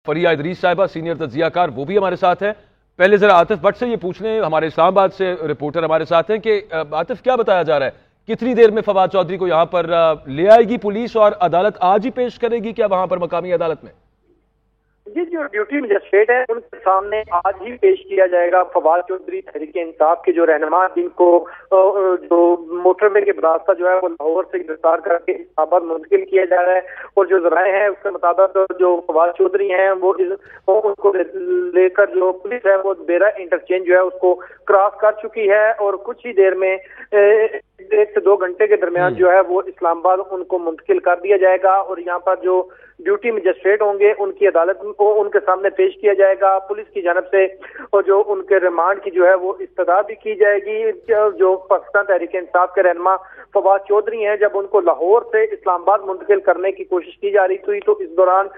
फरिया इदरीस साहिबा senior तज्जिया car, वो भी हमारे साथ हैं। पहले जरा आतिफ भट्ट से ये पूछ लें, हमारे इस्लामाबाद से रिपोर्टर हमारे साथ हैं कि आतिफ क्या बताया जा रहा है, कितनी देर में फवाद चौधरी को यहाँ पर ले आएगी पुलिस और अदालत आज ही पेश करेगी क्या वहां पर मकामी अदालत में? जी, जो ड्यूटी मजिस्ट्रेट है उनके सामने आज ही पेश किया जाएगा फवाद चौधरी तहरीक इंसाफ के जो रहनुमा, जिनको जो मोटरवे के रास्ता जो है वो लाहौर से गिरफ्तार करके इस्लामाबाद मुंतकिल किया जा रहा है। और जो जराए हैं उसके मुताबिक जो फवाद चौधरी हैं वो उनको लेकर जो पुलिस है वो बेरा इंटरचेंज जो है उसको क्रॉस कर चुकी है और कुछ ही देर में 1 से 2 घंटे के दरमियान जो है वो इस्लामाबाद उनको मुंतकिल कर दिया जाएगा। और यहाँ पर जो ड्यूटी मजिस्ट्रेट होंगे उनकी अदालत को उनके सामने पेश किया जाएगा। पुलिस की जानब से और जो उनके रिमांड की जो है वो इस्तदा भी की जाएगी। जो पाकिस्तान तहरीक इंसाफ के रहनुमा फवाद चौधरी हैं, जब उनको लाहौर से इस्लामाबाद मुंतकिल करने की कोशिश की जा रही थी तो इस दौरान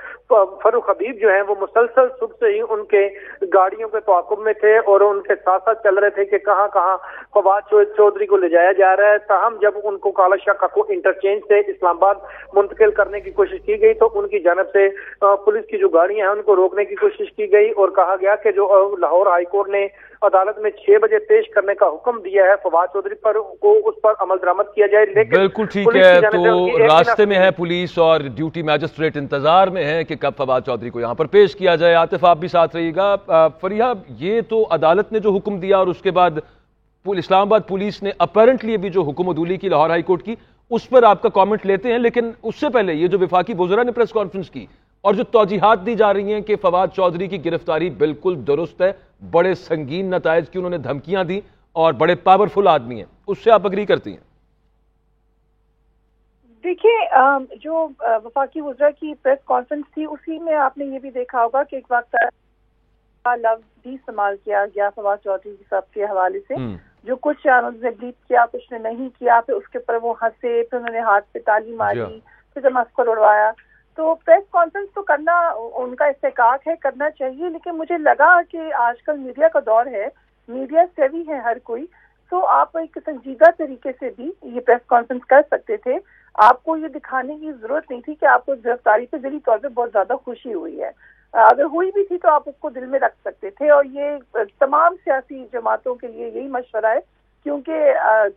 फरूख हबीब जो है वो मुसलसल सुबह से ही उनके गाड़ियों के तआक़ुब में थे और उनके साथ साथ चल रहे थे कि कहाँ कहाँ फवाद चौधरी को ले जाया जा रहा है। ताहम जब उनको काला शाह को इंटरचेंज से इस्लामाबाद मुंतकिल करने की कोशिश की गई तो उनकी जानब से पुलिस की जो गाड़ियां हैं उनको रोकने की कोशिश की गई और कहा गया कि जो लाहौर हाई कोर्ट ने अदालत में 6 बजे पेश करने का हुक्म दिया है फवाद चौधरी पर को उस पर अमल दरामद किया जाए। लेकिन बिल्कुल ठीक है, तो रास्ते में है पुलिस और ड्यूटी मैजिस्ट्रेट इंतजार में है कि कब फवाद चौधरी को यहाँ पर पेश किया जाए। आतिफ आप भी साथ रहिएगा। फरिया, ये तो अदालत ने जो हुक्म दिया और उसके बाद इस्लामाबाद पुलिस ने अपेरेंटली अभी जो हुक्म अदूली की लाहौर हाई कोर्ट की उस पर आपका कमेंट लेते हैं, लेकिन उससे पहले ये जो विफाकी वज़रा ने प्रेस कॉन्फ्रेंस की और जो तौजीहात दी जा रही हैं कि फवाद चौधरी की गिरफ्तारी बिल्कुल दुरुस्त है, बड़े संगीन नताइज की उन्होंने धमकियां दी और बड़े पावरफुल आदमी हैं, उससे आप अग्री करती हैं? देखिए, जो वफाकी वज़रा की प्रेस कॉन्फ्रेंस थी उसी में आपने ये भी देखा होगा कि एक वक्त लफ्ज भी इस्तेमाल किया गया फवाद चौधरी साहब के हवाले से, जो कुछ उन्होंने ब्लीप किया, कुछ ने नहीं किया, फिर उसके ऊपर वो हंसे, फिर उन्होंने हाथ पे ताली मारी, फिर तमस्कुर उड़वाया। तो प्रेस कॉन्फ्रेंस तो करना उनका इस्तेकाक है, करना चाहिए, लेकिन मुझे लगा कि आजकल मीडिया का दौर है, मीडिया सेवी है हर कोई, तो आप एक संजीदा तरीके से भी ये प्रेस कॉन्फ्रेंस कर सकते थे। आपको ये दिखाने की जरूरत नहीं थी कि आपको गिरफ्तारी पे दिली तौर पे बहुत ज्यादा खुशी हुई है। अगर हुई भी थी तो आप उसको दिल में रख सकते थे। और ये तमाम सियासी जमातों के लिए यही मशवरा है, क्योंकि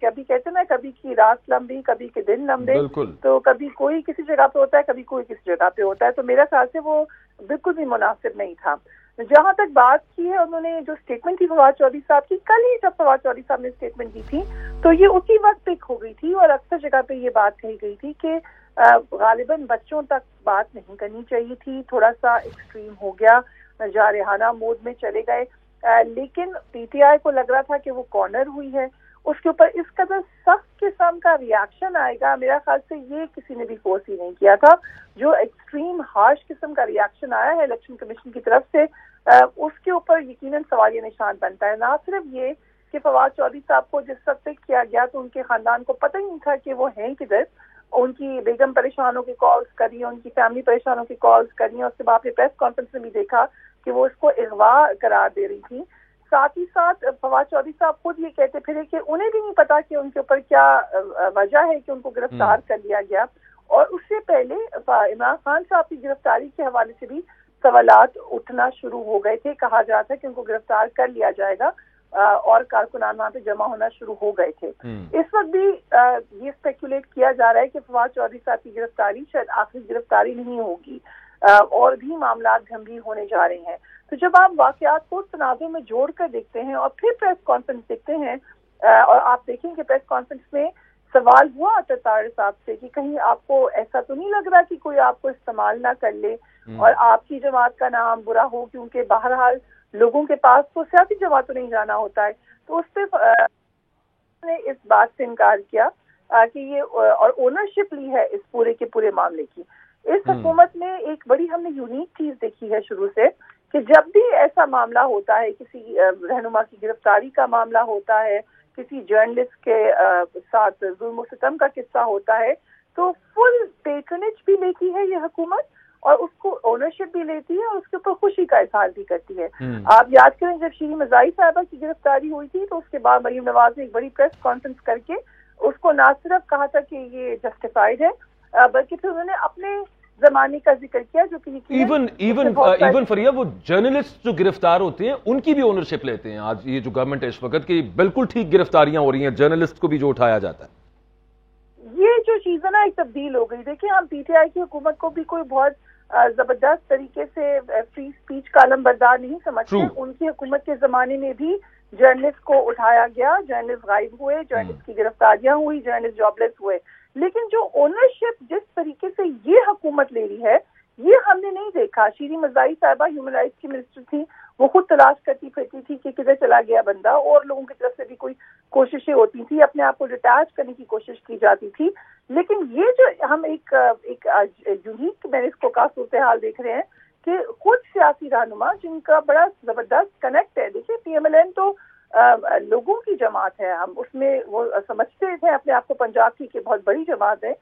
कभी कहते ना, कभी की रात लंबी, कभी के दिन लंबे, तो कभी कोई किसी जगह पे होता है, कभी कोई किसी जगह पे होता है। तो मेरा ख्याल से वो बिल्कुल भी मुनासिब नहीं था। जहां तक बात की है उन्होंने, जो स्टेटमेंट थी फवाद चौधरी साहब की, कल ही जब फवाद चौधरी साहब ने स्टेटमेंट दी थी तो ये उसी वक्त पिक हो गई थी और अक्सर जगह पे ये बात कही गई थी कि गालिबन बच्चों तक बात नहीं करनी चाहिए थी, थोड़ा सा एक्सट्रीम हो गया, जारहाना मोड में चले गए। लेकिन पीटीआई को लग रहा था कि वो कॉर्नर हुई है, उसके ऊपर इस कदर सख्त किस्म का रिएक्शन आएगा, मेरा ख्याल से ये किसी ने भी फोर्स ही नहीं किया था। जो एक्सट्रीम हार्श किस्म का रिएक्शन आया है इलेक्शन कमीशन की तरफ से, उसके ऊपर यकीनन सवालिया निशान बनता है। ना सिर्फ ये कि फवाद चौधरी साहब को जिस वक्त पिक किया गया तो उनके खानदान को पता ही नहीं था कि वो हैं किधर, उनकी बेगम परेशानों की कॉल्स करी, उनकी फैमिली परेशानों की कॉल्स करी, और उसके बाद आपने प्रेस कॉन्फ्रेंस में भी देखा कि वो इसको अगवा करार दे रही थी। साथ ही साथ फवाद चौधरी साहब खुद ये कहते फिरे कि उन्हें भी नहीं पता कि उनके ऊपर क्या वजह है कि उनको गिरफ्तार कर लिया गया। और उससे पहले इमरान खान साहब की गिरफ्तारी के हवाले से भी सवालात उठना शुरू हो गए थे, कहा जा रहा था कि उनको गिरफ्तार कर लिया जाएगा और कारकुनान वहां पे जमा होना शुरू हो गए थे। इस वक्त भी ये स्पेकुलेट किया जा रहा है कि फवाद चौधरी साहब की गिरफ्तारी शायद आखिरी गिरफ्तारी नहीं होगी और भी मामला गंभीर होने जा रहे हैं। तो जब आप वाकयात को तनाज़ुर में जोड़ कर देखते हैं और फिर प्रेस कॉन्फ्रेंस देखते हैं और आप देखें कि प्रेस कॉन्फ्रेंस में सवाल हुआ अतार साहब से कि कहीं आपको ऐसा तो नहीं लग रहा कि कोई आपको इस्तेमाल ना कर ले और आपकी जमात का नाम बुरा हो, क्योंकि बहरहाल लोगों के पास तो सियासी जमातों नहीं जाना होता है। तो उस पर ने इस बात से इनकार किया कि ये और ओनरशिप ली है इस पूरे के पूरे मामले की। इस हुकूमत में एक बड़ी हमने यूनिक चीज देखी है शुरू से कि जब भी ऐसा मामला होता है, किसी रहनुमा की गिरफ्तारी का मामला होता है, किसी जर्नलिस्ट के साथ जुल्म सितम का किस्सा होता है, तो फुल पेट्रनेज भी लेती है ये हुकूमत और उसको ओनरशिप भी लेती है और उसके ऊपर खुशी का इजहार भी करती है। आप याद करें जब शीरी मज़ाही साहिबा की गिरफ्तारी हुई थी तो उसके बाद मरीम नवाज ने एक बड़ी प्रेस कॉन्फ्रेंस करके उसको ना सिर्फ कहा था कि ये जस्टिफाइड है, बल्कि फिर उन्होंने अपने زمانے کا ذکر کیا جو کہ ایون فریہ وہ جرنلسٹ جو گرفتار ہوتے ہیں ان کی بھی اونرشپ لیتے ہیں آج یہ جو گورنمنٹ ہے اس وقت کہ بالکل ٹھیک گرفتاریاں ہو رہی ہیں، جرنلسٹ کو بھی جو اٹھایا جاتا ہے. یہ جو چیز ہے نا ایک تبدیل ہو گئی. دیکھیں ہم پی ٹی آئی کی حکومت کو بھی کوئی بہت زبردست طریقے سے فری اسپیچ کا علم بردار نہیں سمجھتے. ان کی حکومت کے زمانے میں بھی جرنلسٹ کو اٹھایا گیا، جرنلسٹ غائب ہوئے، جرنلسٹ کی گرفتاریاں ہوئی، جرنلسٹ جاب لیس ہوئے. لیکن جو اونرشپ جس طریقے سے یہ حکومت لے رہی ہے یہ ہم نے نہیں دیکھا. شیریں مزاحی صاحبہ ہیومن رائٹس کی منسٹر تھی، وہ خود تلاش کرتی پھرتی تھی کہ کدھر چلا گیا بندہ، اور لوگوں کی طرف سے بھی کوئی کوششیں ہوتی تھی، اپنے آپ کو ڈیٹیچ کرنے کی کوشش کی جاتی تھی. لیکن یہ جو ہم ایک یونیک میں نے اس کو کا صورتحال دیکھ رہے ہیں کہ خود سیاسی رہنما جن کا بڑا زبردست کنیکٹ ہے. دیکھیے پی ایم ایل این تو لوگوں کی جماعت ہے، ہم اس میں وہ سمجھتے تھے اپنے آپ کو پنجاب کی کہ بہت بڑی جماعت ہے.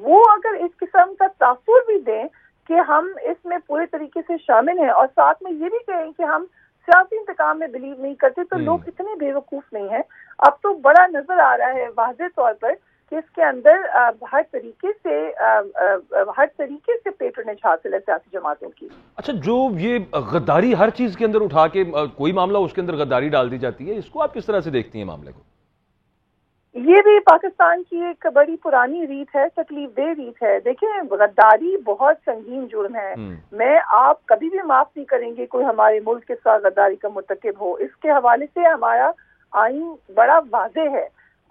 وہ اگر اس قسم کا تاثر بھی دیں کہ ہم اس میں پورے طریقے سے شامل ہیں اور ساتھ میں یہ بھی کہیں کہ ہم سیاسی انتقام میں بلیو نہیں کرتے، تو لوگ اتنے بے وقوف نہیں ہیں. اب تو بڑا نظر آ رہا ہے واضح طور پر کہ اس کے اندر ہر طریقے سے پیٹرنیج حاصل ہے سیاسی جماعتوں کی. اچھا، جو یہ غداری ہر چیز کے اندر اٹھا کے کوئی معاملہ اس کے اندر غداری ڈال دی جاتی ہے، اس کو آپ کس طرح سے دیکھتی ہیں معاملے کو؟ یہ بھی پاکستان کی ایک بڑی پرانی ریت ہے، تکلیف دہ ریت ہے. دیکھیں غداری بہت سنگین جرم ہے. میں آپ کبھی بھی معاف نہیں کریں گے کوئی ہمارے ملک کے ساتھ غداری کا مرتکب ہو. اس کے حوالے سے ہمارا آئین بڑا واضح ہے.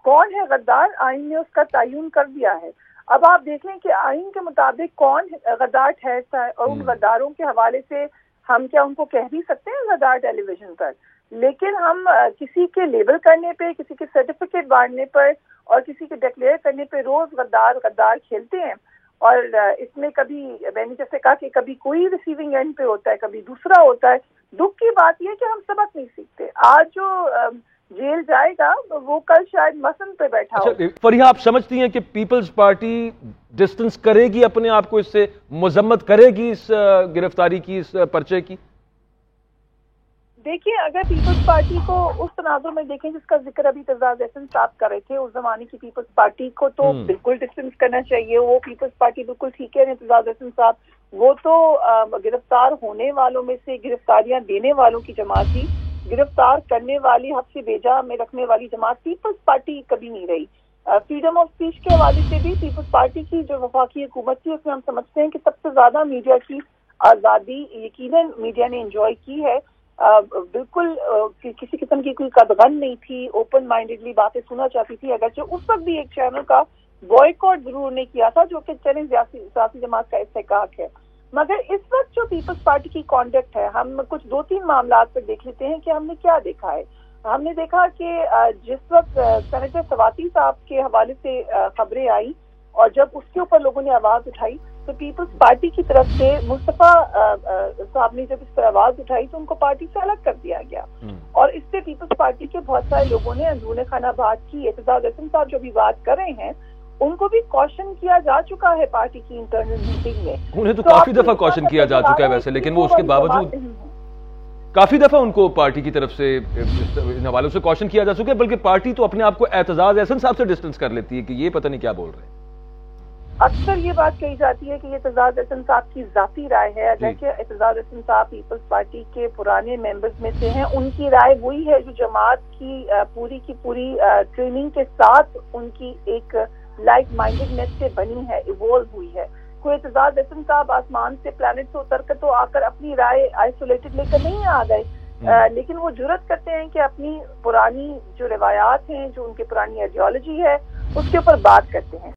کون ہے غدار، آئین نے اس کا تعین کر دیا ہے. اب آپ دیکھ لیں کہ آئین کے مطابق کون غدار ٹھہرتا ہے، اور ان غداروں کے حوالے سے ہم کیا ان کو کہہ بھی سکتے ہیں غدار ٹیلی ویژن پر. لیکن ہم کسی کے لیبل کرنے پہ، کسی کے سرٹیفکیٹ بانٹنے پر اور کسی کے ڈکلیئر کرنے پہ روز غدار کھیلتے ہیں. اور اس میں کبھی میں نے جیسے کہا کہ کبھی کوئی ریسیونگ اینڈ پہ ہوتا ہے، کبھی دوسرا ہوتا ہے. دکھ کی بات یہ کہ ہم سبق نہیں سیکھتے. آج جو جیل جائے گا وہ کل شاید مسن پہ بیٹھا ہو. فریہ، آپ سمجھتی ہیں کہ پیپلز پارٹی ڈسٹنس کرے گی اپنے آپ کو، اس سے مذمت کرے گی اس گرفتاری کی، اس پرچے کی؟ دیکھیے اگر پیپلز پارٹی کو اس تناظر میں دیکھیں جس کا ذکر ابھی اعتزاز احسن صاحب کر رہے تھے، اس زمانے کی پیپلز پارٹی کو تو بالکل ڈسٹنس کرنا چاہیے. وہ پیپلز پارٹی بالکل ٹھیک ہے. اعتزاز احسن صاحب وہ تو گرفتار ہونے والوں میں سے گرفتاریاں دینے والوں کی جماعت تھی. گرفتار کرنے والی، حبس بیجا میں رکھنے والی جماعت پیپلز پارٹی کبھی نہیں رہی. فریڈم آف اسپیچ کے حوالے سے بھی پیپلز پارٹی کی جو وفاقی حکومت تھی اس میں ہم سمجھتے ہیں کہ سب سے زیادہ میڈیا کی آزادی یقیناً میڈیا نے انجوائے کی ہے. بالکل کسی قسم کی کوئی قدغن نہیں تھی، اوپن مائنڈیڈلی باتیں سنا چاہتی تھی. اگرچہ اس وقت بھی ایک چینل کا بوائیکاٹ ضرور نے کیا تھا جو کہ چلیں سیاسی جماعت کا استحقاق ہے. مگر اس وقت جو پیپلز پارٹی کی کانڈکٹ ہے، ہم کچھ 2-3 معاملات پر دیکھ لیتے ہیں کہ ہم نے کیا دیکھا ہے. ہم نے دیکھا کہ جس وقت سینیٹر سواتی صاحب کے حوالے سے خبریں آئی اور جب اس کے اوپر لوگوں نے آواز اٹھائی تو پیپلز پارٹی کی طرف سے مصطفیٰ صاحب نے جب اس پر آواز اٹھائی تو ان کو پارٹی سے الگ کر دیا گیا. اور اس سے پیپلز پارٹی کے بہت سارے لوگوں نے اندرون خانہ بات کی. اعتزاز احسن صاحب جو بھی بات کر رہے ہیں ان کو بھی کوشن کیا جا چکا ہے پارٹی کی انٹرنل میٹنگ میں. انہیں تو کافی دفعہ کوشن کیا جا چکا ہے ویسے، لیکن وہ اس کے باوجود کافی دفعہ ان کو پارٹی کی طرف سے ان حوالوں سے کوشن کیا جا چکا ہے. بلکہ پارٹی تو اپنے آپ کو اعتزاز احسن صاحب سے ڈسٹنس کر لیتی ہے کہ یہ پتہ نہیں کیا بول رہے ہیں. اکثر یہ بات کہی جاتی ہے کہ یہ اعتزاز احسن صاحب کی ذاتی رائے ہے. اگرچہ اعتزاز احسن صاحب پیپلز پارٹی کے پرانے ممبرز میں سے ہیں. ان کی رائے وہی ہے جو جماعت کی پوری ٹریننگ کے ساتھ ان کی ایک لائک مائنڈیڈنیس سے بنی ہے، ایوالو ہوئی ہے. کوئی اعتزاز احسن صاحب آسمان سے پلانٹ سے اتر کر تو آ کر اپنی رائے آئسولیٹڈ لے کر نہیں آ گئے، لیکن وہ جرأت کرتے ہیں کہ اپنی پرانی جو روایات ہیں، جو ان کی پرانی آئیڈیالوجی ہے، اس کے اوپر بات کرتے ہیں.